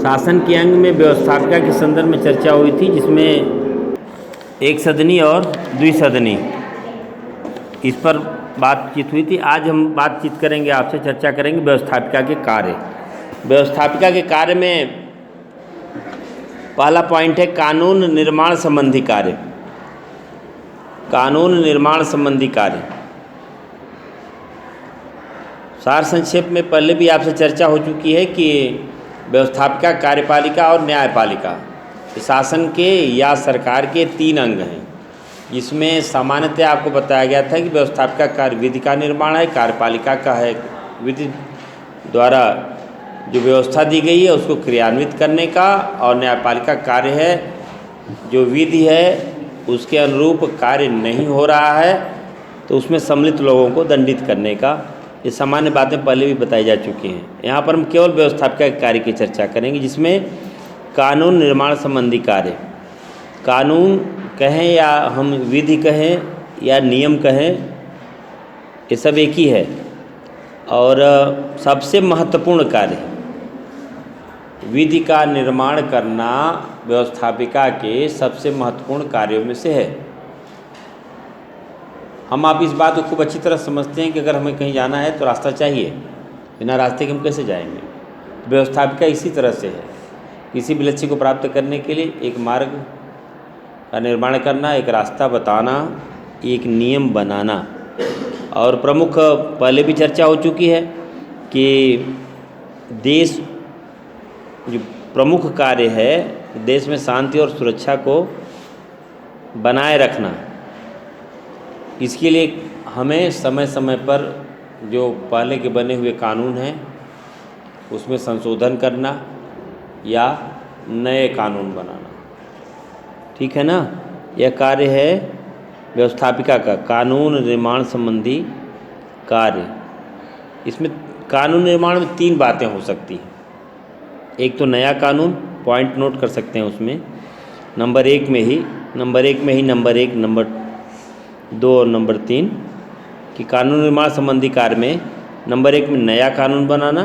शासन के अंग में व्यवस्थापिका के संदर्भ में चर्चा हुई थी, जिसमें एक सदनी और द्विसदनी इस पर बातचीत हुई थी। आज हम बातचीत करेंगे, आपसे चर्चा करेंगे व्यवस्थापिका के कार्य। व्यवस्थापिका के कार्य में पहला पॉइंट है कानून निर्माण संबंधी कार्य। कानून निर्माण संबंधी कार्य सार संक्षेप में पहले भी आपसे चर्चा हो चुकी है कि व्यवस्थापिका, कार्यपालिका और न्यायपालिका शासन के या सरकार के 3 अंग हैं, जिसमें सामान्यतः आपको बताया गया था कि व्यवस्थापिका कार्य विधि का निर्माण है, कार्यपालिका का है विधि द्वारा जो व्यवस्था दी गई है उसको क्रियान्वित करने का, और न्यायपालिका कार्य है जो विधि है उसके अनुरूप कार्य नहीं हो रहा है तो उसमें सम्मिलित लोगों को दंडित करने का। ये सामान्य बातें पहले भी बताई जा चुकी हैं। यहाँ पर हम केवल व्यवस्थापिका के कार्य की चर्चा करेंगे, जिसमें कानून निर्माण संबंधी कार्य, कानून कहें या हम विधि कहें या नियम कहें, ये सब एक ही है। और सबसे महत्वपूर्ण कार्य विधि का निर्माण करना व्यवस्थापिका के सबसे महत्वपूर्ण कार्यों में से है। हम आप इस बात को खूब अच्छी तरह समझते हैं कि अगर हमें कहीं जाना है तो रास्ता चाहिए, बिना रास्ते के हम कैसे जाएंगे। व्यवस्थापिका इसी तरह से है, किसी भी लक्ष्य को प्राप्त करने के लिए एक मार्ग का निर्माण करना, एक रास्ता बताना, एक नियम बनाना। और प्रमुख पहले भी चर्चा हो चुकी है कि देश जो प्रमुख कार्य है, देश में शांति और सुरक्षा को बनाए रखना, इसके लिए हमें समय समय पर जो पहले के बने हुए कानून हैं उसमें संशोधन करना या नए कानून बनाना। ठीक है ना। यह कार्य है व्यवस्थापिका का, कानून निर्माण संबंधी कार्य। इसमें कानून निर्माण में 3 बातें हो सकती हैं। एक तो नया कानून, पॉइंट नोट कर सकते हैं उसमें, नंबर 1 में ही नंबर 1, नंबर 2 और नंबर 3 कि कानून निर्माण संबंधी कार्य में नंबर 1 में नया कानून बनाना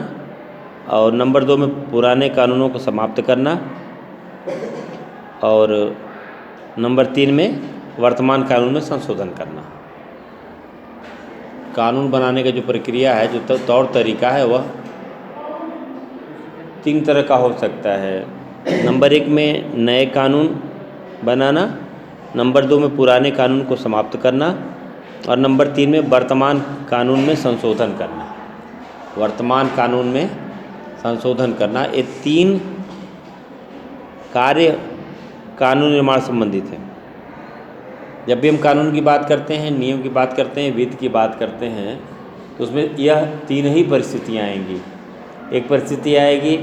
और नंबर 2 में पुराने कानूनों को समाप्त करना और नंबर 3 में वर्तमान कानून में संशोधन करना। कानून बनाने का जो प्रक्रिया है, जो तौर तरीका है, वह 3 तरह का हो सकता है। नंबर 1 में नए कानून बनाना, नंबर 2 में पुराने कानून को समाप्त करना और नंबर 3 में वर्तमान कानून में संशोधन करना। वर्तमान कानून में संशोधन करना, ये 3 कार्य कानून निर्माण संबंधित हैं। जब भी हम कानून की बात करते हैं, नियम की बात करते हैं, विधि की बात करते हैं, तो उसमें यह 3 ही परिस्थितियाँ आएंगी। एक परिस्थिति आएगी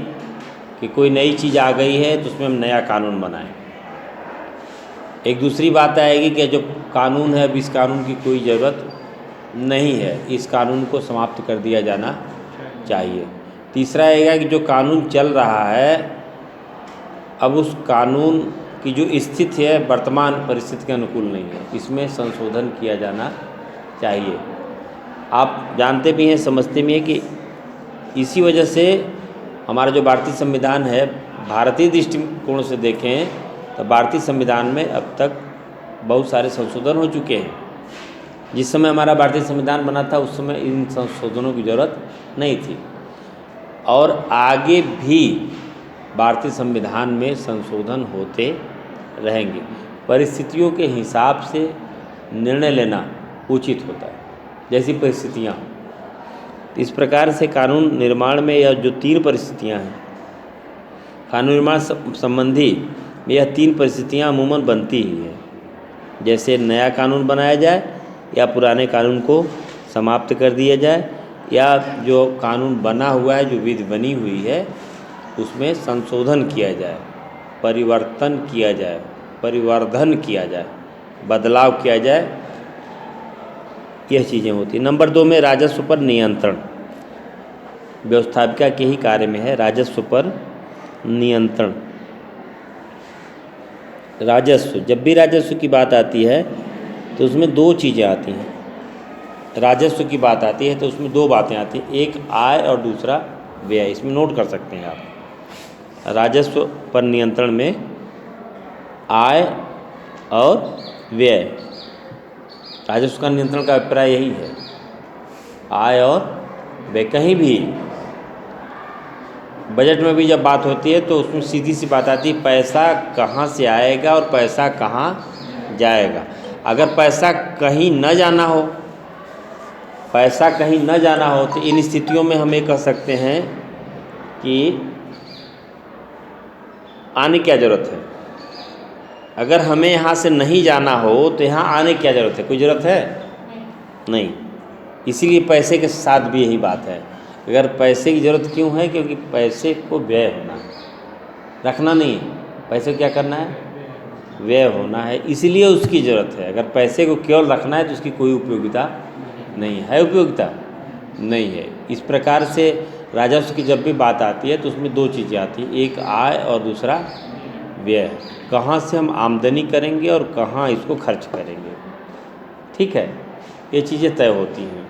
कि कोई नई चीज़ आ गई है तो उसमें हम नया कानून बनाएं। एक दूसरी बात आएगी कि जो कानून है, अब इस कानून की कोई ज़रूरत नहीं है, इस कानून को समाप्त कर दिया जाना चाहिए। तीसरा आएगा कि जो कानून चल रहा है, अब उस कानून की जो स्थिति है वर्तमान परिस्थिति के अनुकूल नहीं है, इसमें संशोधन किया जाना चाहिए। आप जानते भी हैं, समझते भी हैं कि इसी वजह से हमारा जो भारतीय संविधान है, भारतीय दृष्टिकोण से देखें तो भारतीय संविधान में अब तक बहुत सारे संशोधन हो चुके हैं। जिस समय हमारा भारतीय संविधान बना था उस समय इन संशोधनों की ज़रूरत नहीं थी और आगे भी भारतीय संविधान में संशोधन होते रहेंगे। परिस्थितियों के हिसाब से निर्णय लेना उचित होता है, जैसी परिस्थितियाँ। इस प्रकार से कानून निर्माण में यह जो 3 परिस्थितियाँ हैं, कानून निर्माण संबंधी यह 3 परिस्थितियाँ अमूमन बनती ही है। जैसे नया कानून बनाया जाए या पुराने कानून को समाप्त कर दिया जाए, या जो कानून बना हुआ है, जो विधि बनी हुई है, उसमें संशोधन किया जाए, परिवर्तन किया जाए, परिवर्धन किया जाए, बदलाव किया जाए, यह चीज़ें होती हैं। नंबर 2 में राजस्व पर नियंत्रण, व्यवस्थापिका के ही कार्य में है राजस्व पर नियंत्रण। राजस्व, जब भी राजस्व की बात आती है तो उसमें 2 चीज़ें आती हैं। राजस्व की बात आती है तो उसमें 2 बातें आती हैं, एक आय और दूसरा व्यय। इसमें नोट कर सकते हैं आप। राजस्व पर नियंत्रण में आय और व्यय, राजस्व का नियंत्रण का अभिप्राय यही है। आय और व्यय, कहीं भी बजट में भी जब बात होती है तो उसमें सीधी सी बात आती है, पैसा कहाँ से आएगा और पैसा कहाँ जाएगा। अगर पैसा कहीं न जाना हो, पैसा कहीं न जाना हो तो इन स्थितियों में हम ये कह सकते हैं कि आने की क्या ज़रूरत है। अगर हमें यहाँ से नहीं जाना हो तो यहाँ आने की क्या ज़रूरत है, कोई ज़रूरत है नहीं। इसीलिए पैसे के साथ भी यही बात है। अगर पैसे की ज़रूरत क्यों है, क्योंकि पैसे को व्यय होना है, रखना नहीं है। पैसे को क्या करना है, व्यय होना है, इसलिए उसकी ज़रूरत है। अगर पैसे को केवल रखना है तो उसकी कोई उपयोगिता नहीं है। उपयोगिता नहीं है। इस प्रकार से राजस्व की जब भी बात आती है तो उसमें दो चीज़ें आती हैं, एक आय और दूसरा व्यय। कहाँ से हम आमदनी करेंगे और कहाँ इसको खर्च करेंगे, ठीक है, ये चीज़ें तय होती हैं।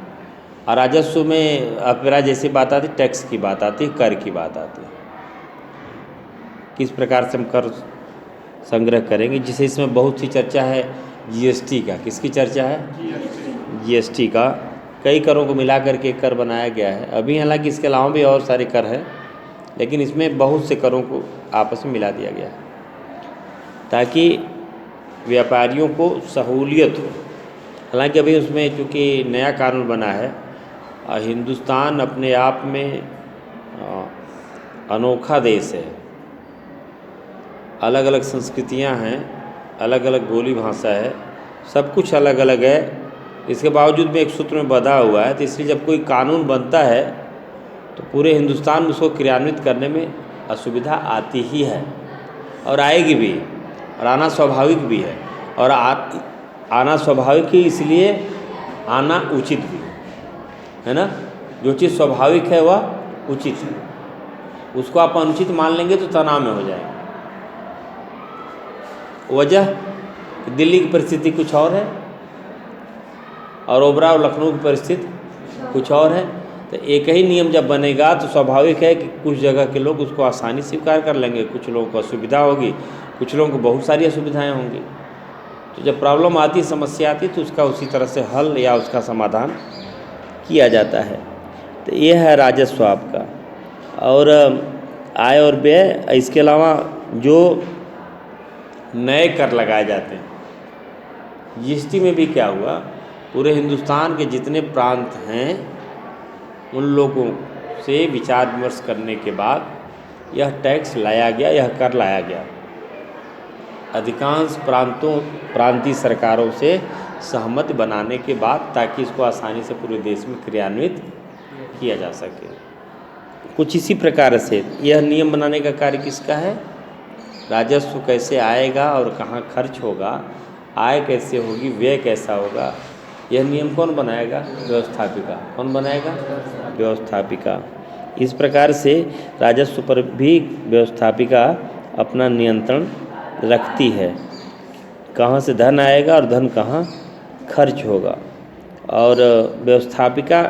और राजस्व में अपरा जैसे बात आती, टैक्स की बात आती, कर की बात आती है, किस प्रकार से हम कर संग्रह करेंगे। जिसे इसमें बहुत सी चर्चा है जीएसटी का। किसकी चर्चा है, जीएसटी का। कई करों को मिला करके कर बनाया गया है। अभी हालांकि इसके अलावा भी और सारे कर हैं, लेकिन इसमें बहुत से करों को आपस में मिला दिया गया है ताकि व्यापारियों को सहूलियत हो। हालांकि अभी उसमें चूँकि नया कानून बना है, हिंदुस्तान अपने आप में अनोखा देश है, अलग अलग संस्कृतियां हैं, अलग अलग बोली भाषा है, सब कुछ अलग अलग है। इसके बावजूद भी एक सूत्र में बंधा हुआ है। तो इसलिए जब कोई कानून बनता है तो पूरे हिंदुस्तान में उसको क्रियान्वित करने में असुविधा आती ही है और आएगी भी, और आना स्वाभाविक भी है। और आना स्वाभाविक ही, इसलिए आना उचित भी है ना। जो चीज़ स्वाभाविक है वह उचित है, उसको आप अनुचित मान लेंगे तो तनाव में हो जाएगा। वजह, दिल्ली की परिस्थिति कुछ और है और ओबरा और लखनऊ की परिस्थिति कुछ और है। तो एक ही नियम जब बनेगा तो स्वाभाविक है कि कुछ जगह के लोग उसको आसानी से स्वीकार कर लेंगे, कुछ लोगों को असुविधा होगी, कुछ लोगों को बहुत सारी असुविधाएं होंगी। तो जब प्रॉब्लम आती, समस्या आती, तो उसका उसी तरह से हल या उसका समाधान किया जाता है। तो ये है राजस्व आपका। और आय और व्यय, इसके अलावा जो नए कर लगाए जाते हैं, जीएसटी में भी क्या हुआ, पूरे हिंदुस्तान के जितने प्रांत हैं उन लोगों से विचार विमर्श करने के बाद यह टैक्स लाया गया, यह कर लाया गया। अधिकांश प्रांतीय सरकारों से सहमति बनाने के बाद, ताकि इसको आसानी से पूरे देश में क्रियान्वित किया जा सके। कुछ इसी प्रकार से यह नियम बनाने का कार्य किसका है, राजस्व कैसे आएगा और कहाँ खर्च होगा, आय कैसे होगी, व्यय कैसा होगा, यह नियम कौन बनाएगा, व्यवस्थापिका। कौन बनाएगा, व्यवस्थापिका। इस प्रकार से राजस्व पर भी व्यवस्थापिका अपना नियंत्रण रखती है, कहाँ से धन आएगा और धन कहाँ खर्च होगा। और व्यवस्थापिका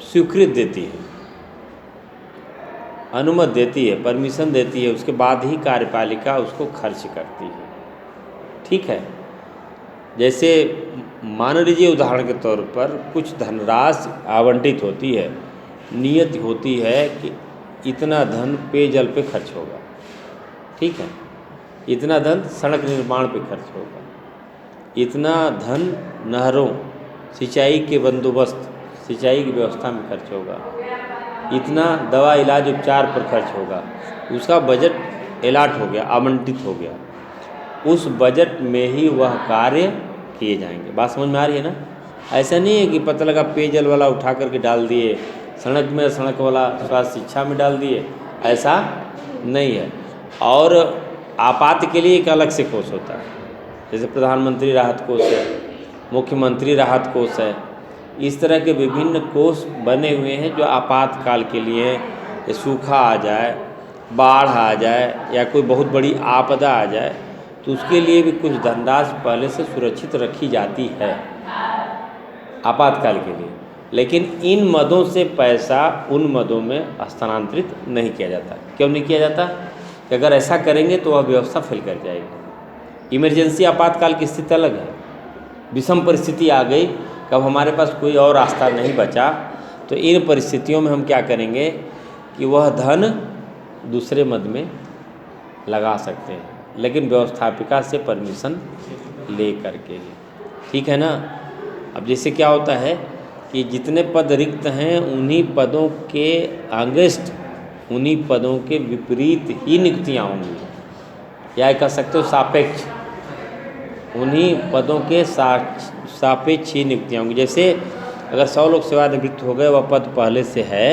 स्वीकृति देती है, अनुमति देती है, परमिशन देती है, उसके बाद ही कार्यपालिका उसको खर्च करती है, ठीक है। जैसे मान लीजिए उदाहरण के तौर पर कुछ धनराशि आवंटित होती है, नियत होती है कि इतना धन पेयजल पे खर्च होगा, ठीक है, इतना धन सड़क निर्माण पे खर्च होगा, इतना धन नहरों, सिंचाई के बंदोबस्त, सिंचाई की व्यवस्था में खर्च होगा, इतना दवा इलाज उपचार पर खर्च होगा। उसका बजट अलॉट हो गया, आवंटित हो गया, उस बजट में ही वह कार्य किए जाएंगे। बात समझ में आ रही है ना। ऐसा नहीं है कि पता लगा पेयजल वाला उठा करके डाल दिए सड़क में, सड़क वाला स्वास्थ्य शिक्षा में डाल दिए, ऐसा नहीं है। और आपात के लिए एक अलग से कोष होता है, जैसे प्रधानमंत्री राहत कोष है, मुख्यमंत्री राहत कोष है, इस तरह के विभिन्न कोष बने हुए हैं जो आपातकाल के लिए, सूखा आ जाए, बाढ़ आ जाए या कोई बहुत बड़ी आपदा आ जाए तो उसके लिए भी कुछ धनराशि पहले से सुरक्षित रखी जाती है आपातकाल के लिए। लेकिन इन मदों से पैसा उन मदों में हस्तांतरित नहीं किया जाता। क्यों नहीं किया जाता? कि अगर ऐसा करेंगे तो वह व्यवस्था फेल कर जाएगी। इमरजेंसी आपातकाल की स्थिति अलग है। विषम परिस्थिति आ गई, कब हमारे पास कोई और रास्ता नहीं बचा, तो इन परिस्थितियों में हम क्या करेंगे कि वह धन दूसरे मद में लगा सकते हैं, लेकिन व्यवस्थापिका से परमिशन ले करके ही। ठीक है ना? अब जैसे क्या होता है कि जितने पद रिक्त हैं उन्हीं पदों के अगेंस्ट, उन्हीं पदों के विपरीत ही नियुक्तियाँ होंगी, या कह सकते हो सापेक्ष, उन्हीं पदों के सापेक्ष ही नियुक्तियाँ होंगी। जैसे अगर 100 लोग सेवानिवृत्त हो गए, वह पद पहले से है,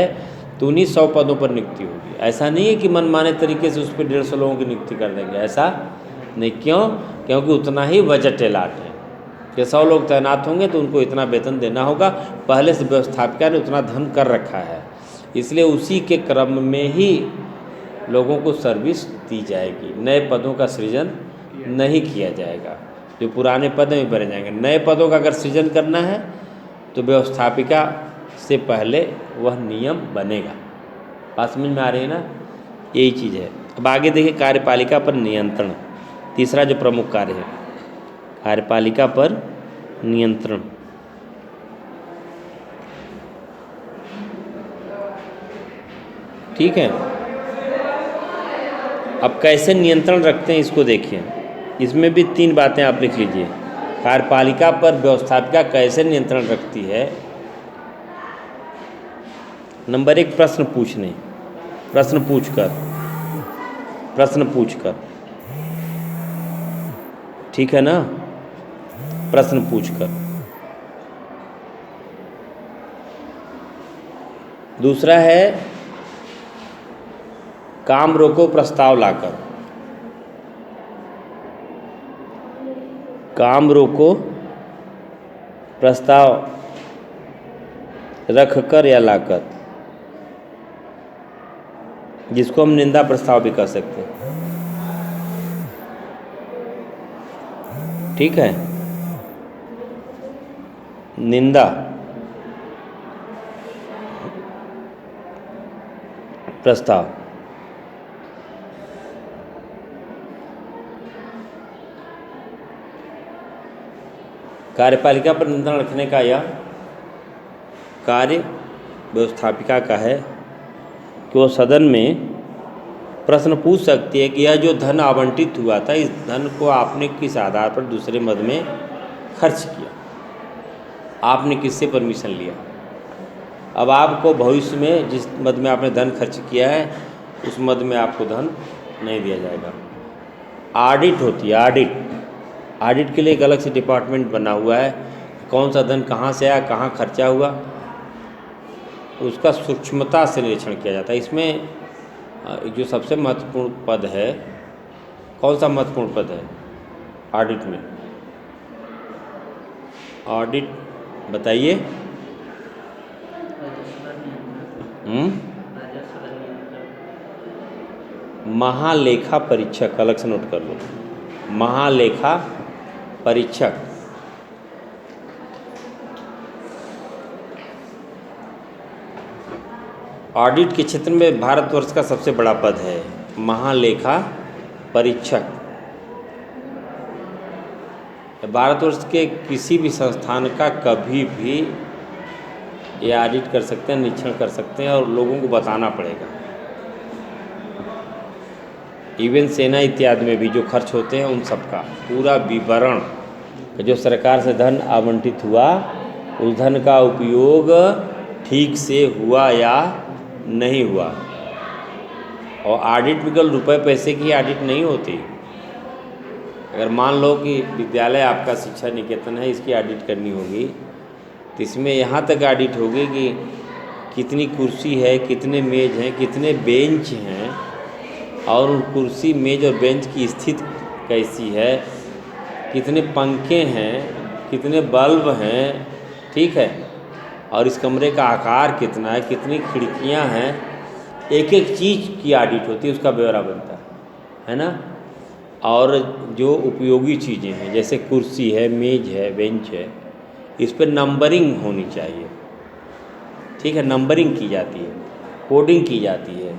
तो उन्हीं 100 पदों पर नियुक्ति होगी। ऐसा नहीं है कि मनमाने तरीके से उस पर 150 लोगों की नियुक्ति कर देंगे, ऐसा नहीं। क्यों? क्योंकि उतना ही बजट एलाट है कि 100 लोग तैनात होंगे तो उनको इतना वेतन देना होगा, पहले से व्यवस्थापिका ने उतना धन कर रखा है, इसलिए उसी के क्रम में ही लोगों को सर्विस दी जाएगी। नए पदों का सृजन नहीं किया जाएगा, जो पुराने पद में भरे जाएंगे। नए पदों का अगर सृजन करना है तो व्यवस्थापिका से पहले वह नियम बनेगा। बात समझ में आ रही है ना? यही चीज़ है। अब आगे देखिए, कार्यपालिका पर नियंत्रण, तीसरा जो प्रमुख कार्य है, कार्यपालिका पर नियंत्रण। ठीक है, अब कैसे नियंत्रण रखते हैं इसको देखिए। इसमें भी 3 बातें आप लिख लीजिए। कार्यपालिका पर व्यवस्थापिका कैसे नियंत्रण रखती है। नंबर 1, प्रश्न पूछने, प्रश्न पूछकर, ठीक है ना? प्रश्न पूछकर। दूसरा है काम रोको प्रस्ताव लाकर, काम रोको प्रस्ताव रखकर या लाकर, जिसको हम निंदा प्रस्ताव भी कह सकते हैं। ठीक है, निंदा प्रस्ताव। कार्यपालिका पर नियंत्रण रखने का यह कार्य व्यवस्थापिका का है कि वो सदन में प्रश्न पूछ सकती है कि यह जो धन आवंटित हुआ था, इस धन को आपने किस आधार पर दूसरे मद में खर्च किया, आपने किससे परमिशन लिया। अब आपको भविष्य में जिस मद में आपने धन खर्च किया है उस मद में आपको धन नहीं दिया जाएगा। ऑडिट होती है, ऑडिट के लिए एक अलग से डिपार्टमेंट बना हुआ है। कौन सा धन कहाँ से आया, कहाँ खर्चा हुआ, उसका सूक्ष्मता से निरीक्षण किया जाता है। इसमें जो सबसे महत्वपूर्ण पद है, कौन सा महत्वपूर्ण पद है ऑडिट में? ऑडिट बताइए। महालेखा परीक्षक, अलग से नोट कर लो, महालेखा परीक्षक। ऑडिट के क्षेत्र में भारतवर्ष का सबसे बड़ा पद है महालेखा परीक्षक। भारतवर्ष के किसी भी संस्थान का कभी भी ये ऑडिट कर सकते हैं, निरीक्षण कर सकते हैं और लोगों को बताना पड़ेगा। इवन सेना इत्यादि में भी जो खर्च होते हैं उन सब का पूरा विवरण, जो सरकार से धन आवंटित हुआ उस धन का उपयोग ठीक से हुआ या नहीं हुआ। और ऑडिट में केवल रुपए पैसे की ऑडिट नहीं होती। अगर मान लो कि विद्यालय आपका शिक्षा निकेतन है, इसकी ऑडिट करनी होगी तो इसमें यहाँ तक ऑडिट होगी कि कितनी कुर्सी है, कितने मेज हैं, कितने बेंच हैं, और उन कुर्सी मेज और बेंच की स्थिति कैसी है, कितने पंखे हैं, कितने बल्ब हैं, ठीक है, और इस कमरे का आकार कितना है, कितनी खिड़कियां हैं, एक एक चीज़ की ऑडिट होती है, उसका ब्यौरा बनता है ना। और जो उपयोगी चीज़ें हैं जैसे कुर्सी है, मेज है, बेंच है, इस पर नंबरिंग होनी चाहिए। ठीक है, नंबरिंग की जाती है, कोडिंग की जाती है,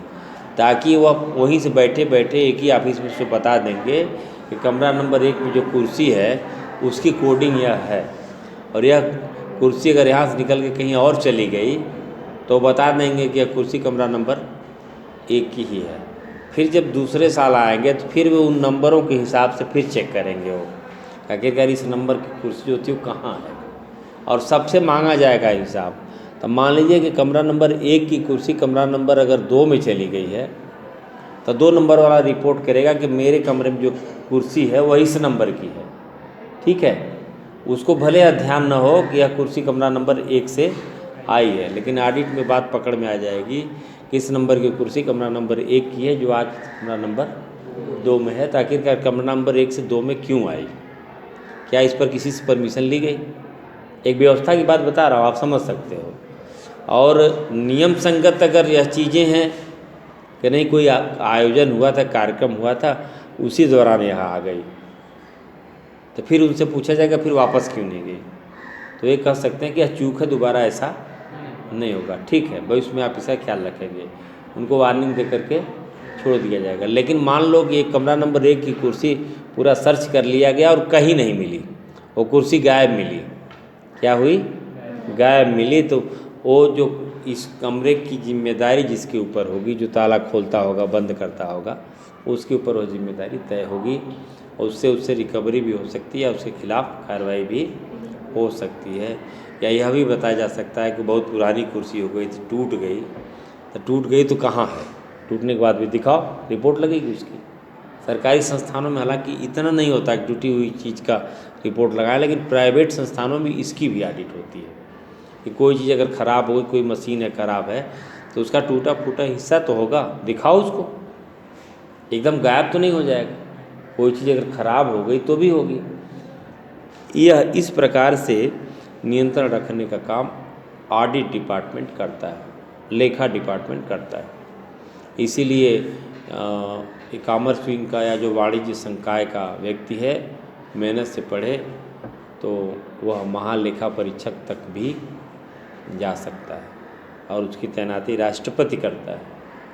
ताकि वह वहीं से बैठे बैठे एक ही ऑफिस में उसको बता देंगे कि कमरा नंबर 1 में जो कुर्सी है उसकी कोडिंग यह है, और यह कुर्सी अगर यहाँ से निकल के कहीं और चली गई तो बता देंगे कि यह कुर्सी कमरा नंबर 1 की ही है। फिर जब दूसरे साल आएंगे तो फिर वो उन नंबरों के हिसाब से फिर चेक करेंगे वो, आखिरकार इस नंबर की कुर्सी जो होती है वो कहाँ है, और सबसे मांगा जाएगा हिसाब। तो मान लीजिए कि कमरा नंबर 1 की कुर्सी कमरा नंबर अगर 2 में चली गई है तो 2 नंबर वाला रिपोर्ट करेगा कि मेरे कमरे में जो कुर्सी है वह इस नंबर की है, ठीक है। उसको भले ध्यान न हो कि यह कुर्सी कमरा नंबर 1 से आई है, लेकिन ऑडिट में बात पकड़ में आ जाएगी कि इस नंबर की कुर्सी कमरा नंबर 1 की है जो आज कमरा नंबर 2 में है। तो आखिरकार कमरा नंबर 1 से 2 में क्यों आई, क्या इस पर किसी से परमिशन ली गई? एक व्यवस्था की बात बता रहा हूँ, आप समझ सकते हो। और नियम संगत अगर यह चीज़ें हैं कि नहीं, कोई आयोजन हुआ था, कार्यक्रम हुआ था, उसी दौरान यहाँ आ गई, तो फिर उनसे पूछा जाएगा फिर वापस क्यों नहीं गई। तो ये कह सकते हैं कि यह चूक है, दोबारा ऐसा नहीं होगा, ठीक है, भविष्य में आप इसका ख्याल रखेंगे, उनको वार्निंग दे करके छोड़ दिया जाएगा। लेकिन मान लो कि एक कमरा नंबर 1 की कुर्सी पूरा सर्च कर लिया गया और कहीं नहीं मिली, वो कुर्सी गायब मिली, क्या हुई? गायब मिली। तो वो जो इस कमरे की जिम्मेदारी जिसके ऊपर होगी, जो ताला खोलता होगा, बंद करता होगा, उसके ऊपर वो जिम्मेदारी तय होगी, और उससे रिकवरी भी हो सकती है, या उसके खिलाफ कार्रवाई भी हो सकती है। या यह भी बताया जा सकता है कि बहुत पुरानी कुर्सी हो गई थी, टूट गई तो कहाँ है, टूटने के बाद भी दिखाओ, रिपोर्ट लगेगी उसकी। सरकारी संस्थानों में हालांकि इतना नहीं होता कि टूटी हुई चीज़ का रिपोर्ट लगाए, लेकिन प्राइवेट संस्थानों में इसकी भी ऑडिट होती है कि कोई चीज़ अगर ख़राब हो गई, कोई मशीन है ख़राब है, तो उसका टूटा फूटा हिस्सा तो होगा, दिखाओ उसको, एकदम गायब तो नहीं हो जाएगा। कोई चीज़ अगर ख़राब हो गई तो भी होगी। यह इस प्रकार से नियंत्रण रखने का काम ऑडिट डिपार्टमेंट करता है, लेखा डिपार्टमेंट करता है। इसीलिए कॉमर्स विंग का या जो वाणिज्य संकाय का व्यक्ति है, मेहनत से पढ़े तो वह महालेखा परीक्षक तक भी जा सकता है, और उसकी तैनाती राष्ट्रपति करता है,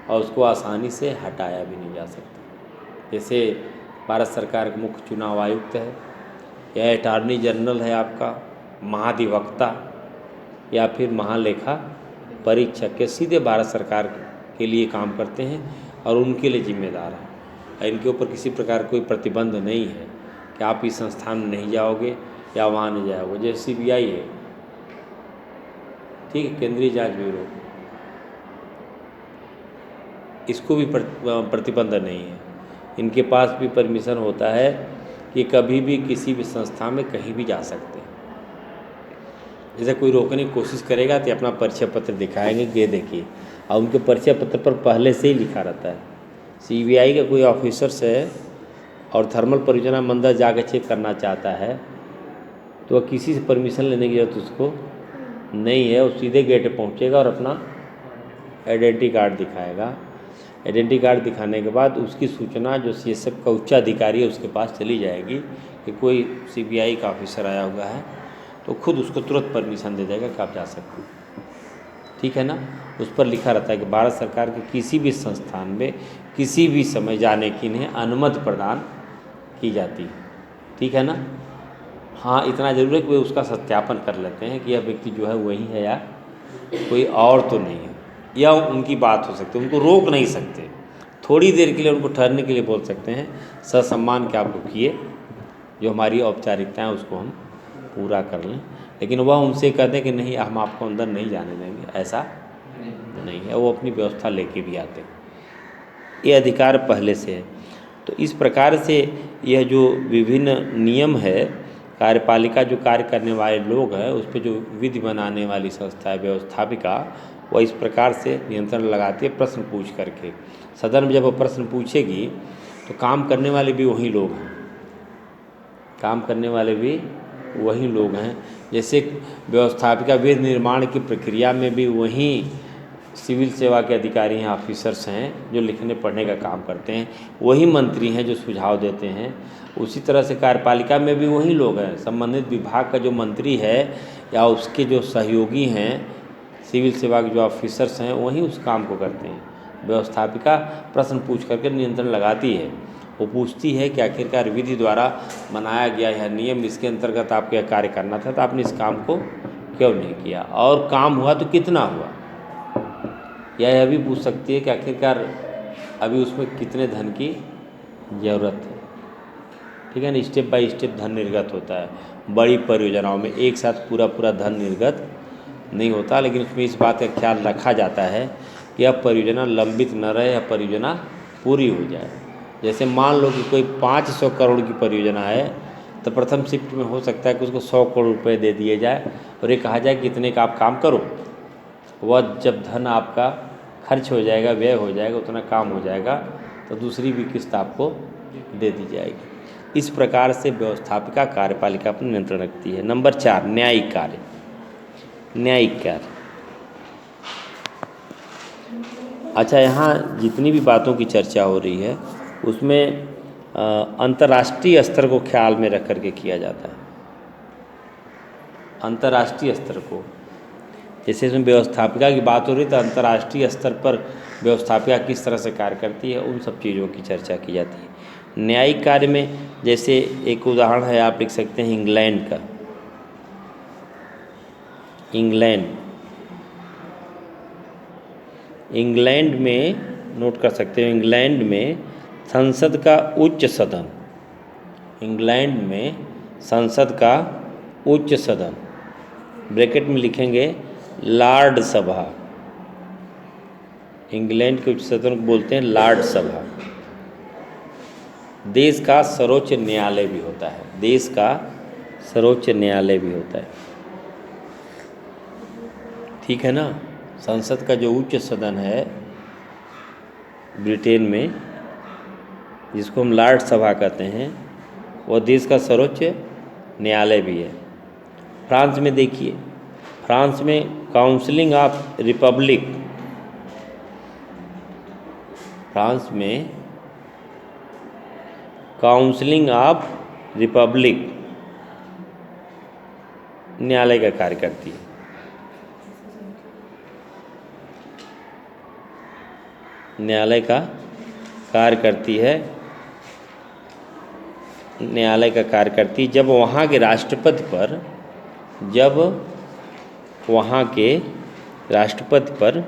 और उसको आसानी से हटाया भी नहीं जा सकता। जैसे भारत सरकार का मुख्य चुनाव आयुक्त है, या अटॉर्नी जनरल है आपका, महाधिवक्ता, या फिर महालेखा परीक्षक, के सीधे भारत सरकार के लिए काम करते हैं और उनके लिए जिम्मेदार है। इनके ऊपर किसी प्रकार कोई प्रतिबंध नहीं है कि आप इस संस्थान में नहीं जाओगे या वहाँ नहीं जाओगे। जैसे CBI है, ठीक है, केंद्रीय जांच ब्यूरो, इसको भी प्रतिबंध नहीं है। इनके पास भी परमिशन होता है कि कभी भी किसी भी संस्था में कहीं भी जा सकते हैं। जैसे कोई रोकने की कोशिश करेगा तो अपना परिचय पत्र दिखाएंगे कि ये देखिए, और उनके परिचय पत्र पर पहले से ही लिखा रहता है। CBI का कोई ऑफिसर्स है और थर्मल परियोजना मंदिर जाकर चेक करना चाहता है, तो वह किसी से परमिशन लेने की जरूरत उसको नहीं है। वो सीधे गेट पे पहुँचेगा और अपना आइडेंटिटी कार्ड दिखाएगा। आइडेंटिटी कार्ड दिखाने के बाद उसकी सूचना जो CSF का उच्च अधिकारी है उसके पास चली जाएगी कि कोई CBI का ऑफिसर आया हुआ है, तो खुद उसको तुरंत परमिशन दे देगा कि आप जा सकते हैं, ठीक है ना। उस पर लिखा रहता है कि भारत सरकार के किसी भी संस्थान में किसी भी समय जाने की इन्हें अनुमति प्रदान की जाती है, ठीक है ना। हाँ, इतना जरूर है कि वे उसका सत्यापन कर लेते हैं कि यह व्यक्ति जो है वही है या कोई और तो नहीं है, या उनकी बात हो सकती है, उनको रोक नहीं सकते, थोड़ी देर के लिए उनको ठहरने के लिए बोल सकते हैं, ससम्मान के आप रुकिए, जो हमारी औपचारिकताएँ उसको हम पूरा कर लें। लेकिन वह उनसे कहते हैं कि नहीं, हम आपको अंदर नहीं जाने देंगे, ऐसा नहीं है। वो अपनी व्यवस्था लेके भी आते हैं, ये अधिकार पहले से है। तो इस प्रकार से यह जो विभिन्न नियम है, कार्यपालिका जो कार्य करने वाले लोग हैं उस पर जो विधि बनाने वाली संस्था है व्यवस्थापिका, वह इस प्रकार से नियंत्रण लगाती है प्रश्न पूछ करके। सदन में जब वो प्रश्न पूछेगी तो काम करने वाले भी वही लोग हैं, काम करने वाले भी वही लोग हैं। जैसे व्यवस्थापिका विधि निर्माण की प्रक्रिया में भी वही सिविल सेवा के अधिकारी हैं, ऑफिसर्स हैं जो लिखने पढ़ने का काम करते हैं, वही मंत्री हैं जो सुझाव देते हैं। उसी तरह से कार्यपालिका में भी वही लोग हैं, संबंधित विभाग का जो मंत्री है या उसके जो सहयोगी हैं, सिविल सेवा के जो ऑफिसर्स हैं वही उस काम को करते हैं। व्यवस्थापिका प्रश्न पूछ करके नियंत्रण लगाती है, वो पूछती है कि आखिरकार विधि द्वारा बनाया गया यह नियम, इसके अंतर्गत आपको यह कार्य करना था तो आपने इस काम को क्यों नहीं किया, और काम हुआ तो कितना हुआ। या यह भी पूछ सकती है कि आखिरकार अभी उसमें कितने धन की ज़रूरत है। ठीक है ना, स्टेप बाय स्टेप धन निर्गत होता है। बड़ी परियोजनाओं में एक साथ पूरा पूरा धन निर्गत नहीं होता, लेकिन उसमें इस बात का ख्याल रखा जाता है कि यह परियोजना लंबित न रहे, यह परियोजना पूरी हो जाए। जैसे मान लो कि कोई 500 करोड़ की परियोजना है तो प्रथम शिफ्ट में हो सकता है कि उसको 100 करोड़ रुपए दे दिए जाए और ये कहा जाए कि इतने का आप काम करो। वह जब धन आपका खर्च हो जाएगा, व्यय हो जाएगा, उतना काम हो जाएगा तो दूसरी भी किस्त आपको दे दी जाएगी। इस प्रकार से व्यवस्थापिका कार्यपालिका पर नियंत्रण रखती है। नंबर 4, न्यायिक कार्य। न्यायिक कार्य, अच्छा, यहाँ जितनी भी बातों की चर्चा हो रही है उसमें अंतर्राष्ट्रीय स्तर को ख्याल में रख करके किया जाता है। अंतर्राष्ट्रीय स्तर को, जैसे इसमें व्यवस्थापिका की बात हो रही तो अंतर्राष्ट्रीय स्तर पर व्यवस्थापिका किस तरह से कार्य करती है, उन सब चीज़ों की चर्चा की जाती है। न्यायिक कार्य में जैसे एक उदाहरण है, आप लिख सकते हैं इंग्लैंड का। इंग्लैंड में नोट कर सकते हो, इंग्लैंड में संसद का उच्च सदन, इंग्लैंड में संसद का उच्च सदन, ब्रैकेट में लिखेंगे लॉर्ड सभा। इंग्लैंड के उच्च सदन को बोलते हैं लॉर्ड सभा। देश का सर्वोच्च न्यायालय भी होता है, देश का सर्वोच्च न्यायालय भी होता है। ठीक है ना, संसद का जो उच्च सदन है ब्रिटेन में, जिसको हम लॉर्ड सभा कहते हैं, वह देश का सर्वोच्च न्यायालय भी है। फ्रांस में देखिए, फ्रांस में काउंसिलिंग ऑफ रिपब्लिक, फ्रांस में काउंसिलिंग ऑफ रिपब्लिक न्यायालय का कार्य करती है। न्यायालय का कार्य करती है, न्यायालय का कार्य करती है जब वहाँ के राष्ट्रपति पर, जब वहाँ के राष्ट्रपति पर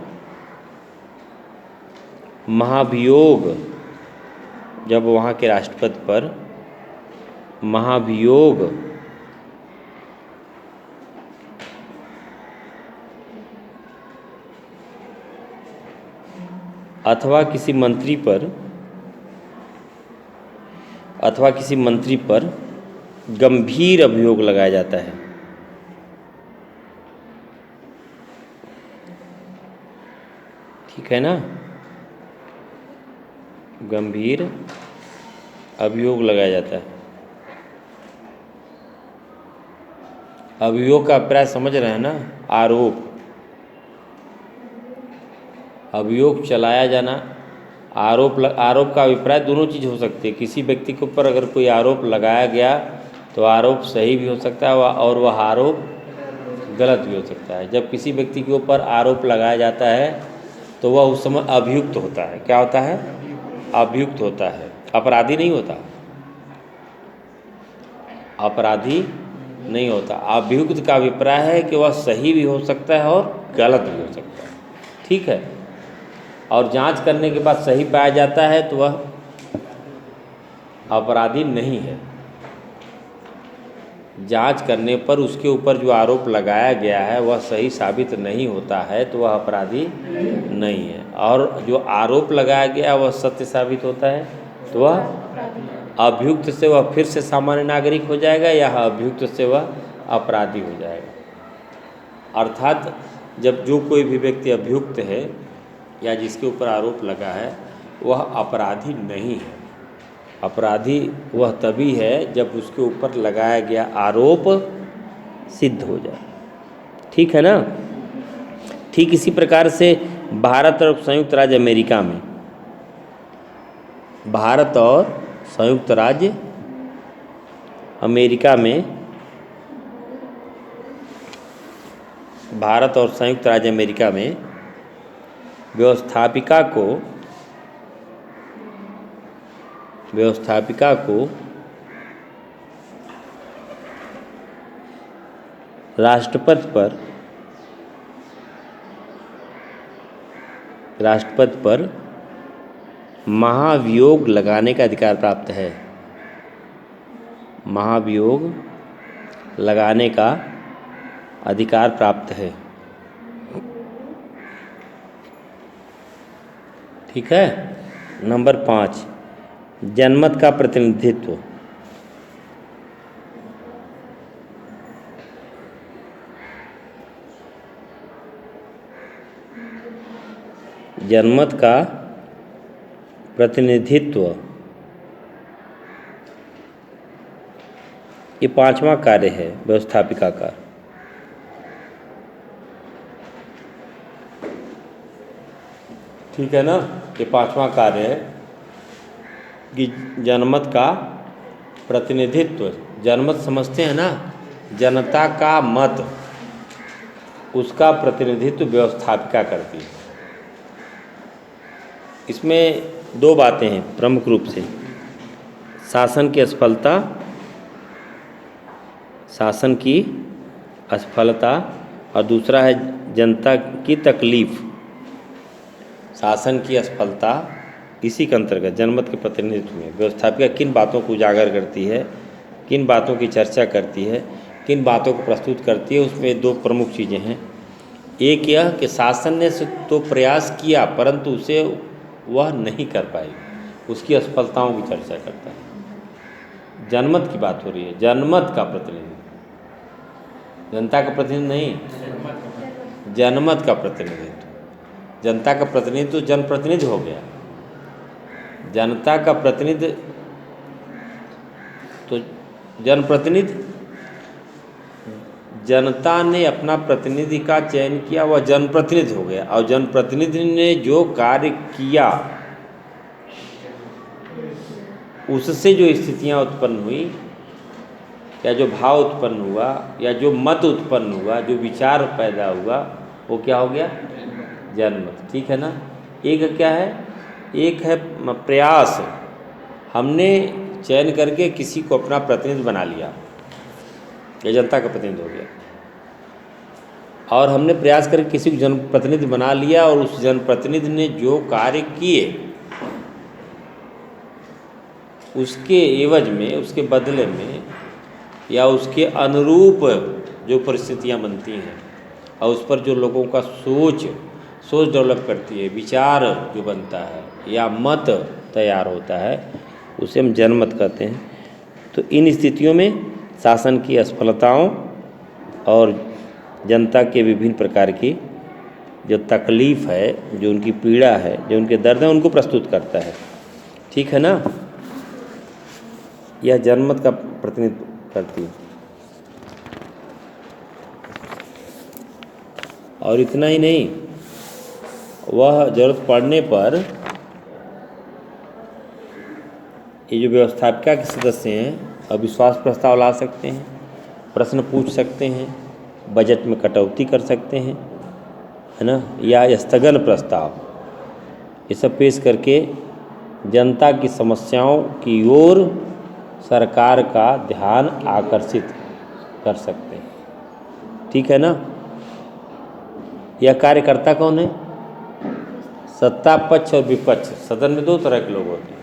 महाभियोग, जब वहाँ के राष्ट्रपति पर महाभियोग अथवा किसी मंत्री पर गंभीर अभियोग लगाया जाता है। ठीक है ना, गंभीर अभियोग लगाया जाता है। अभियोग का अभिप्राय समझ रहे हैं ना, आरोप, अभियोग चलाया जाना, आरोप का अभिप्राय दोनों चीज़ हो सकती है। किसी व्यक्ति के ऊपर अगर कोई आरोप लगाया गया तो आरोप सही भी हो सकता है और वह आरोप गलत भी हो सकता है। जब किसी व्यक्ति के ऊपर आरोप लगाया जाता है तो वह उस समय अभियुक्त होता है। क्या होता है? अभियुक्त होता है, अपराधी नहीं होता, अपराधी नहीं होता। अभियुक्त का अभिप्राय है कि वह सही भी हो सकता है और गलत भी हो सकता है। ठीक है, और जांच करने के बाद सही पाया जाता है तो वह अपराधी नहीं है। जांच करने पर उसके ऊपर जो आरोप लगाया गया है वह सही साबित नहीं होता है तो वह अपराधी नहीं है, और जो आरोप लगाया गया वह सत्य साबित होता है तो वह अभियुक्त से वह फिर से सामान्य नागरिक हो जाएगा या अभियुक्त से वह अपराधी हो जाएगा। अर्थात जब जो कोई भी व्यक्ति अभियुक्त है या जिसके ऊपर आरोप लगा है वह अपराधी नहीं है। अपराधी वह तभी है जब उसके ऊपर लगाया गया आरोप सिद्ध हो जाए। ठीक है ना। ठीक इसी प्रकार से भारत और संयुक्त राज्य अमेरिका में, भारत और संयुक्त राज्य अमेरिका में भारत और संयुक्त राज्य अमेरिका में व्यवस्थापिका को राष्ट्रपति पर महाभियोग लगाने का अधिकार प्राप्त है। महाभियोग लगाने का अधिकार प्राप्त है। ठीक है। नंबर 5, जनमत का प्रतिनिधित्व। जनमत का प्रतिनिधित्व ये 5वां कार्य है व्यवस्थापिका का। ठीक है ना, ये 5वां कार्य है कि जनमत का प्रतिनिधित्व। जनमत समझते हैं ना, जनता का मत, उसका प्रतिनिधित्व व्यवस्थापिका करती है। इसमें 2 बातें हैं प्रमुख रूप से, शासन की असफलता और दूसरा है जनता की तकलीफ। शासन की असफलता, इसी के अंतर्गत जनमत के प्रतिनिधित्व में व्यवस्थापिका किन बातों को उजागर करती है, किन बातों की चर्चा करती है, किन बातों को प्रस्तुत करती है, उसमें 2 प्रमुख चीज़ें हैं। एक यह कि शासन ने तो प्रयास किया परंतु उसे वह नहीं कर पाई, उसकी असफलताओं की चर्चा करता है। जनमत की बात हो रही है, जनमत का प्रतिनिधि, जनता का प्रतिनिधि नहीं, जनमत का प्रतिनिधित्व। जनता का प्रतिनिधि तो जनप्रतिनिधि हो गया, जनता का प्रतिनिधि तो जनप्रतिनिधि, जनता ने अपना प्रतिनिधि का चयन किया, वह जनप्रतिनिधि हो गया। और जनप्रतिनिधि ने जो कार्य किया उससे जो स्थितियां उत्पन्न हुई, या जो भाव उत्पन्न हुआ, या जो मत उत्पन्न हुआ, जो विचार पैदा हुआ, वो क्या हो गया? जनमत। ठीक है ना। एक क्या है? एक है प्रयास, हमने चयन करके किसी को अपना प्रतिनिधि बना लिया, यह जनता का प्रतिनिधि हो गया। और हमने प्रयास करके किसी को जनप्रतिनिधि बना लिया और उस जनप्रतिनिधि ने जो कार्य किए उसके एवज में, उसके बदले में, या उसके अनुरूप जो परिस्थितियां बनती हैं और उस पर जो लोगों का सोच डेवलप करती है, विचार जो बनता है या मत तैयार होता है, उसे हम जनमत कहते हैं। तो इन स्थितियों में शासन की असफलताओं और जनता के विभिन्न प्रकार की जो तकलीफ़ है, जो उनकी पीड़ा है, जो उनके दर्द है, उनको प्रस्तुत करता है। ठीक है ना। यह जनमत का प्रतिनिधित्व करती है। और इतना ही नहीं, वह जरूरत पड़ने पर ये जो व्यवस्थापिका के सदस्य हैं अविश्वास प्रस्ताव ला सकते हैं, प्रश्न पूछ सकते हैं, बजट में कटौती कर सकते हैं, है ना, या स्थगन प्रस्ताव, ये सब पेश करके जनता की समस्याओं की ओर सरकार का ध्यान आकर्षित कर सकते हैं। ठीक है ना। यह कार्यकर्ता कौन है? सत्ता पक्ष और विपक्ष। सदन में 2 तरह के लोग होते हैं।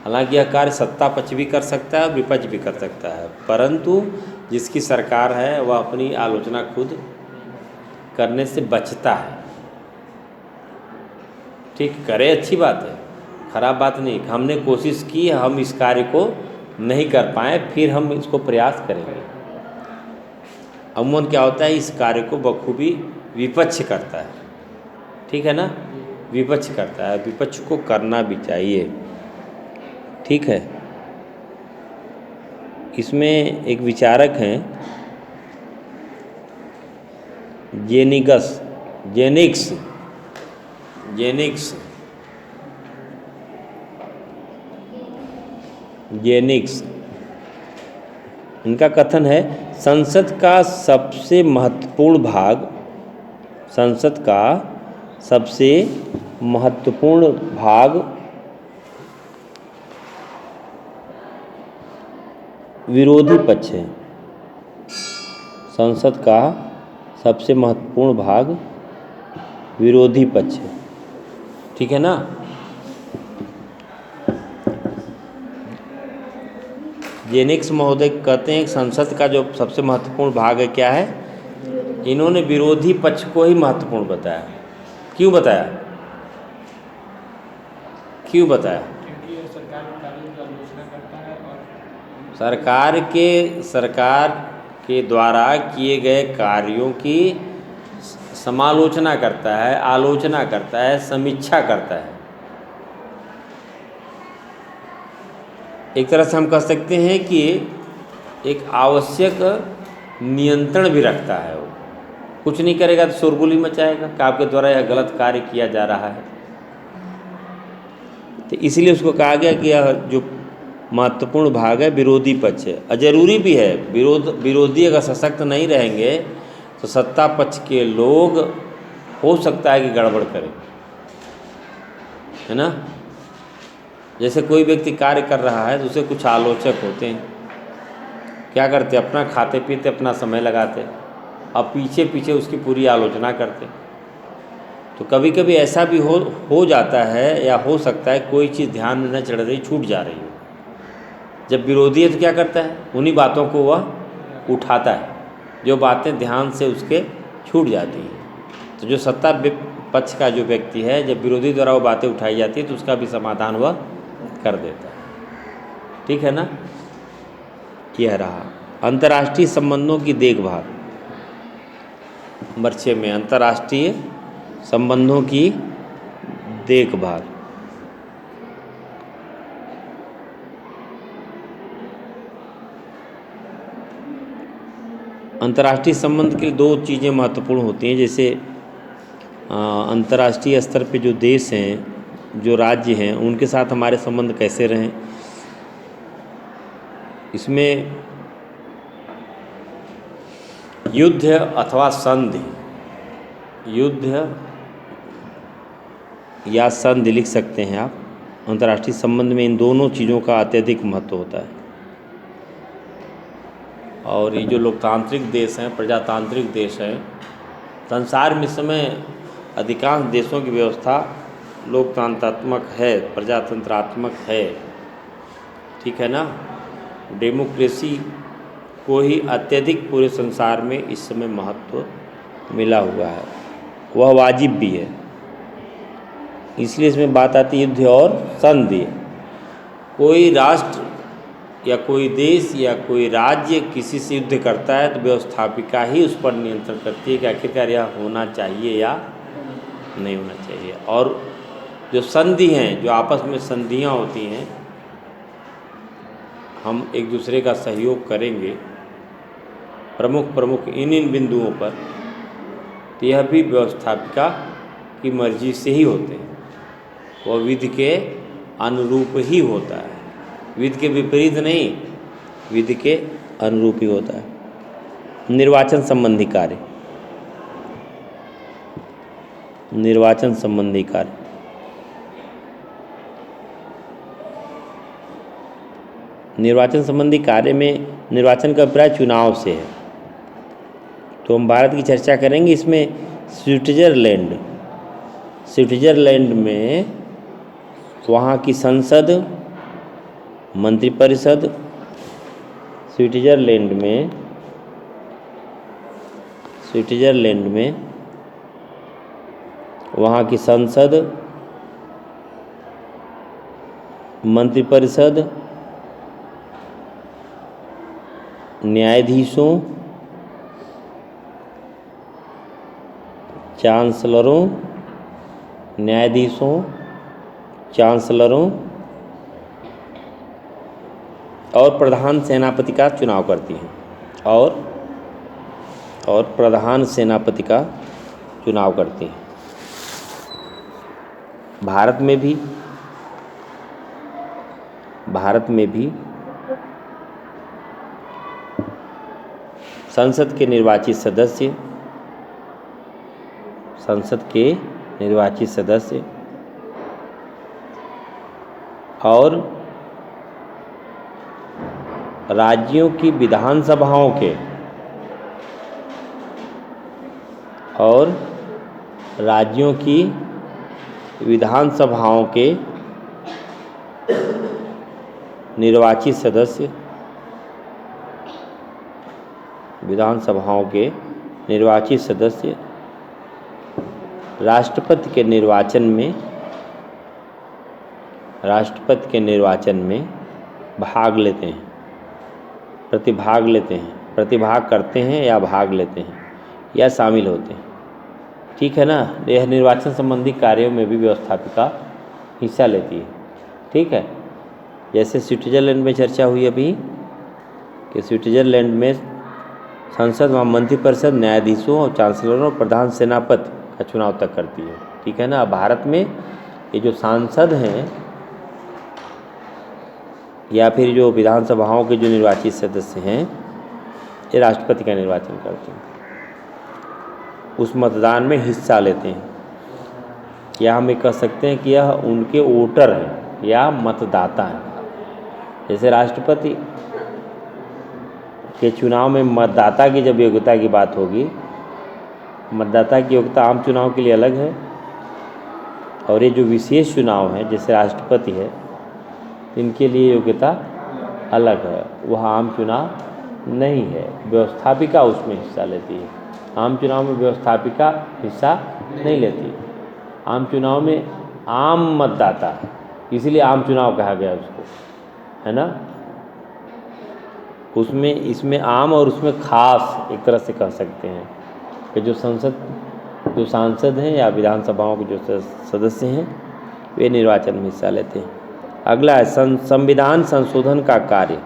हालांकि यह कार्य सत्ता पक्ष भी कर सकता है और विपक्ष भी कर सकता है, परंतु जिसकी सरकार है वह अपनी आलोचना खुद करने से बचता है। ठीक, करे अच्छी बात है, खराब बात नहीं। हमने कोशिश की, हम इस कार्य को नहीं कर पाए, फिर हम इसको प्रयास करेंगे। अमूमन क्या होता है, इस कार्य को बखूबी विपक्ष करता है। ठीक है ना, विपक्ष करता है, विपक्ष को करना भी चाहिए। ठीक है। इसमें एक विचारक हैं जेनिक्स। इनका कथन है संसद का सबसे महत्वपूर्ण भाग, संसद का सबसे महत्वपूर्ण भाग विरोधी पक्ष है। संसद का सबसे महत्वपूर्ण भाग विरोधी पक्ष है। ठीक है ना। जेनिक्स महोदय कहते हैं कि संसद का जो सबसे महत्वपूर्ण भाग है क्या है, इन्होंने विरोधी पक्ष को ही महत्वपूर्ण बताया। क्यों बताया? क्यों बताया? क्योंकि ये सरकार के कार्यों की आलोचना करता है और सरकार के द्वारा किए गए कार्यों की समालोचना करता है, आलोचना करता है, समीक्षा करता है। एक तरह से हम कह सकते हैं कि एक आवश्यक नियंत्रण भी रखता है। वो कुछ नहीं करेगा तो शोरगुली मचाएगा कि आपके द्वारा यह गलत कार्य किया जा रहा है। तो इसलिए उसको कहा गया कि यह जो महत्वपूर्ण भाग है विरोधी पक्ष है। और जरूरी भी है, विरोधी अगर सशक्त नहीं रहेंगे तो सत्ता पक्ष के लोग हो सकता है कि गड़बड़ करें, है ना। जैसे कोई व्यक्ति कार्य कर रहा है तो उसे कुछ आलोचक होते हैं, क्या करते, अपना खाते पीते अपना समय लगाते और पीछे पीछे उसकी पूरी आलोचना करते। तो कभी कभी ऐसा भी हो जाता है या हो सकता है कोई चीज़ ध्यान में न चढ़ रही, छूट जा रही हो। जब विरोधी है तो क्या करता है, उन्हीं बातों को वह उठाता है जो बातें ध्यान से उसके छूट जाती हैं। तो जो सत्ता पक्ष का जो व्यक्ति है, जब विरोधी द्वारा वो बातें उठाई जाती है तो उसका भी समाधान वह कर देता है। ठीक है ना। यह रहा अंतर्राष्ट्रीय संबंधों की देखभाल। नंबर 6 में अंतर्राष्ट्रीय संबंधों की देखभाल। अंतर्राष्ट्रीय संबंध के लिए दो चीज़ें महत्वपूर्ण होती हैं। जैसे अंतर्राष्ट्रीय स्तर पे जो देश हैं, जो राज्य हैं, उनके साथ हमारे संबंध कैसे रहें। इसमें युद्ध अथवा संधि, युद्ध या संधि लिख सकते हैं आप। अंतर्राष्ट्रीय संबंध में इन दोनों चीज़ों का अत्यधिक महत्व होता है। और ये जो लोकतांत्रिक देश हैं, प्रजातांत्रिक देश हैं, संसार में इस समय अधिकांश देशों की व्यवस्था लोकतंत्रात्मक है, प्रजातंत्रात्मक है। ठीक है ना। डेमोक्रेसी को ही अत्यधिक पूरे संसार में इस समय महत्व मिला हुआ है, वह वाजिब भी है। इसलिए इसमें बात आती है युद्ध और संधि। कोई राष्ट्र या कोई देश या कोई राज्य किसी से युद्ध करता है तो व्यवस्थापिका ही उस पर नियंत्रण करती है कि आखिरकार यह होना चाहिए या नहीं होना चाहिए। और जो संधि हैं, जो आपस में संधियां होती हैं, हम एक दूसरे का सहयोग करेंगे प्रमुख इन बिंदुओं पर, तो यह भी व्यवस्थापिका की मर्जी से ही होते हैं। वह विधि के अनुरूप ही होता है, विधि के विपरीत नहीं, विधि के अनुरूप ही होता है। निर्वाचन संबंधी कार्य। निर्वाचन संबंधी कार्य। निर्वाचन संबंधी कार्य में निर्वाचन का अभिप्राय चुनाव से है। तो हम भारत की चर्चा करेंगे। इसमें स्विट्जरलैंड में वहाँ की संसद, मंत्रिपरिषद, स्विट्जरलैंड में वहाँ की संसद, मंत्रिपरिषद, न्यायाधीशों, चांसलरों, न्यायाधीशों, चांसलरों और प्रधान सेनापति का चुनाव करती हैं। और प्रधान सेनापति का चुनाव करती हैं। भारत में भी संसद के निर्वाचित सदस्य, संसद के निर्वाचित सदस्य और राज्यों की विधानसभाओं के और राज्यों की विधानसभाओं के निर्वाचित सदस्य, विधानसभाओं के निर्वाचित सदस्य राष्ट्रपति के निर्वाचन में भाग लेते हैं, प्रतिभाग करते हैं या भाग लेते हैं या शामिल होते हैं। ठीक है ना। यह निर्वाचन संबंधी कार्यों में भी व्यवस्थापिका हिस्सा लेती है। ठीक है। जैसे स्विट्ज़रलैंड में चर्चा हुई अभी कि स्विट्ज़रलैंड में संसद व मंत्रिपरिषद न्यायाधीशों और चांसलरों और प्रधान सेनापति का चुनाव तक करती है। ठीक है ना। भारत में ये जो सांसद हैं या फिर जो विधानसभाओं के जो निर्वाचित सदस्य हैं, ये राष्ट्रपति का निर्वाचन करते हैं, उस मतदान में हिस्सा लेते हैं। या हम ये कह सकते हैं कि यह उनके वोटर हैं या मतदाता हैं। जैसे राष्ट्रपति के चुनाव में मतदाता की जब योग्यता की बात होगी, मतदाता की योग्यता आम चुनाव के लिए अलग है, और ये जो विशेष चुनाव है जैसे राष्ट्रपति है, इनके लिए योग्यता अलग है। वह आम चुनाव नहीं है, व्यवस्थापिका उसमें हिस्सा लेती है। आम चुनाव में व्यवस्थापिका हिस्सा नहीं लेती। आम चुनाव में आम मतदाता, इसीलिए आम चुनाव कहा गया उसको, है ना। उसमें इसमें आम और उसमें खास एक तरह से कह सकते हैं कि जो सांसद हैं या विधानसभाओं के जो सदस्य हैं, वे निर्वाचन में हिस्सा लेते हैं। अगला है संविधान संशोधन का कार्य।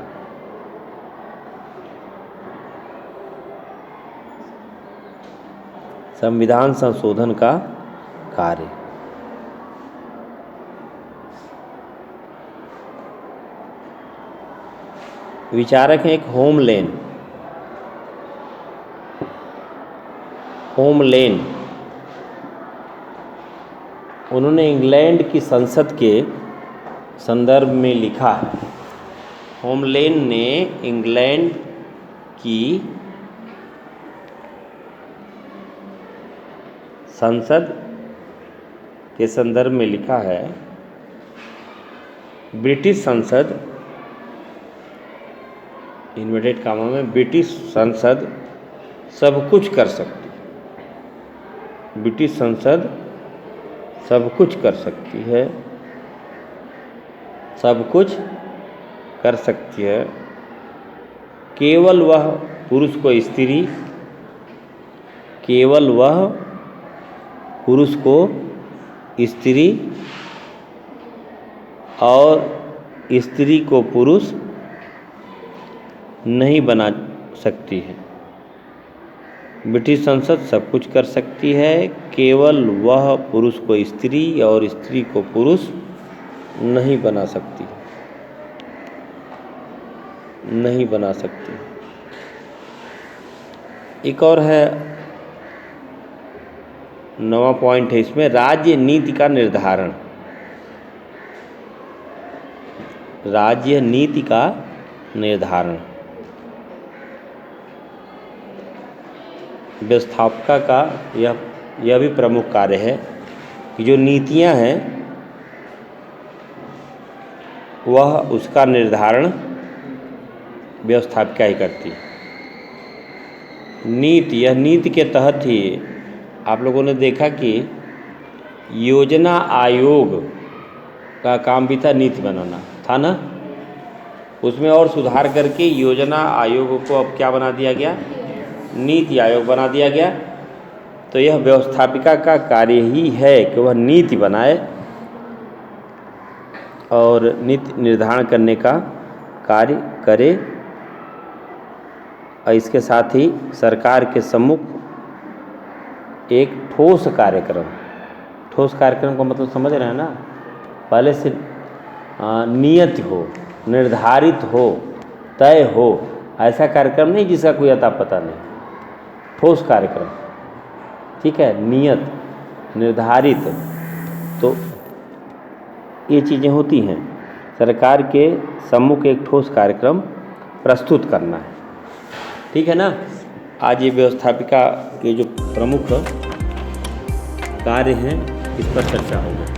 संविधान संशोधन का कार्य विचारक हैं एक होमलेन। उन्होंने इंग्लैंड की संसद के संदर्भ में लिखा है। होमलेन ने इंग्लैंड की संसद के संदर्भ में लिखा है, ब्रिटिश संसद, इन्वर्टेड कामा में, ब्रिटिश संसद सब कुछ कर सकती है। ब्रिटिश संसद सब कुछ कर सकती है, सब कुछ कर सकती है। केवल वह पुरुष को स्त्री, केवल वह पुरुष को स्त्री और स्त्री को पुरुष नहीं बना सकती है। ब्रिटिश संसद सब कुछ कर सकती है, केवल वह पुरुष को स्त्री और स्त्री को पुरुष नहीं बना सकती, नहीं बना सकती। एक और है, 9वां पॉइंट है इसमें, राज्य नीति का निर्धारण। राज्य नीति का निर्धारण व्यवस्थापिका का यह भी प्रमुख कार्य है कि जो नीतियां हैं वह उसका निर्धारण व्यवस्थापिका ही करती है। यह नीति के तहत ही आप लोगों ने देखा कि योजना आयोग का काम भी था, नीति बनाना था ना। उसमें और सुधार करके योजना आयोग को अब क्या बना दिया गया, नीति आयोग बना दिया गया। तो यह व्यवस्थापिका का कार्य ही है कि वह नीति बनाए और नीति निर्धारण करने का कार्य करे, और इसके साथ ही सरकार के सम्मुख एक ठोस कार्यक्रम का मतलब समझ रहे हैं ना, पहले से नियत हो, निर्धारित हो, तय हो ऐसा कार्यक्रम नहीं जिसका कोई अता पता नहीं, ठोस कार्यक्रम, ठीक है, नियत निर्धारित। तो ये चीज़ें होती हैं। सरकार के सम्मुख एक ठोस कार्यक्रम प्रस्तुत करना है, ठीक है ना। आज ये व्यवस्थापिका के जो प्रमुख कार्य हैं इस पर चर्चा होगी।